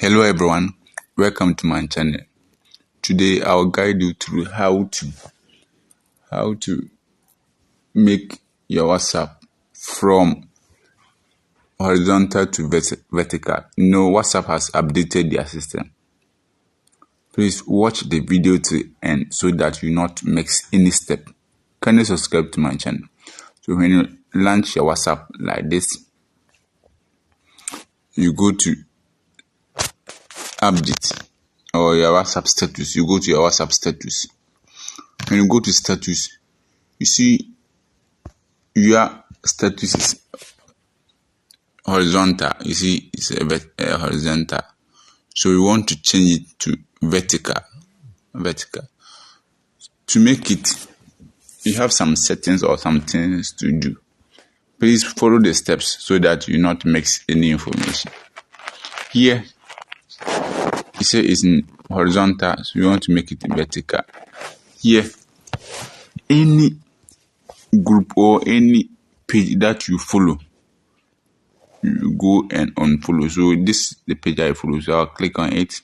Hello everyone, welcome to my channel. Today I'll guide you through how to make your WhatsApp from horizontal to vertical. WhatsApp has updated their system. Please watch the video to end so that you not mix any step. Kindly subscribe to my channel. So when you launch your WhatsApp like this, you go to update or your WhatsApp status. You go to your WhatsApp status. When you go to status, you see your status is horizontal. You see it's a horizontal. So we want to change it to vertical. To make it, you have some settings or some things to do. Please follow the steps so that you not mix any information. Here, you say it's in horizontal, so you want to make it vertical. Here, any group or any page that you follow, you go and unfollow. So this is the page I follow. So I'll click on it.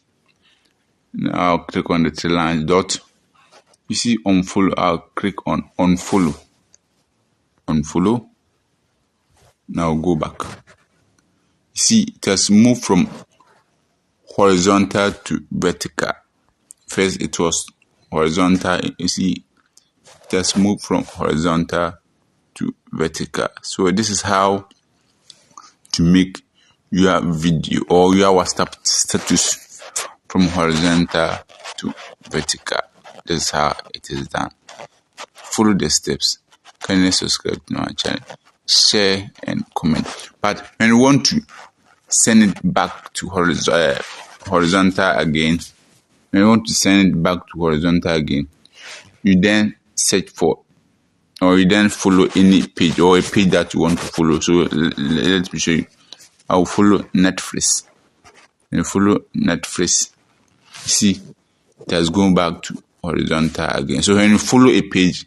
Now I'll click on the three lines dot. You see unfollow. I'll click on unfollow. Unfollow. Now go back. You see it has moved from horizontal to vertical. First it was horizontal. You see it has moved from horizontal to vertical. So this is how to make your video or your WhatsApp status from horizontal to vertical. This is how it is done. Follow the steps. Kindly subscribe to my channel, share and comment. But when you want to send it back to horizontal again, you then search for or you then follow any page or a page that you want to follow. So let me show you. I'll follow Netflix. When you follow Netflix, you see it has gone back to horizontal again. So when you follow a page,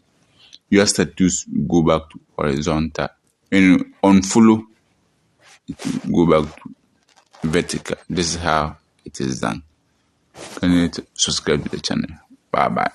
your status go back to horizontal. When you unfollow, it will go back to vertical. This is how it is done. Can you subscribe to the channel? Bye bye.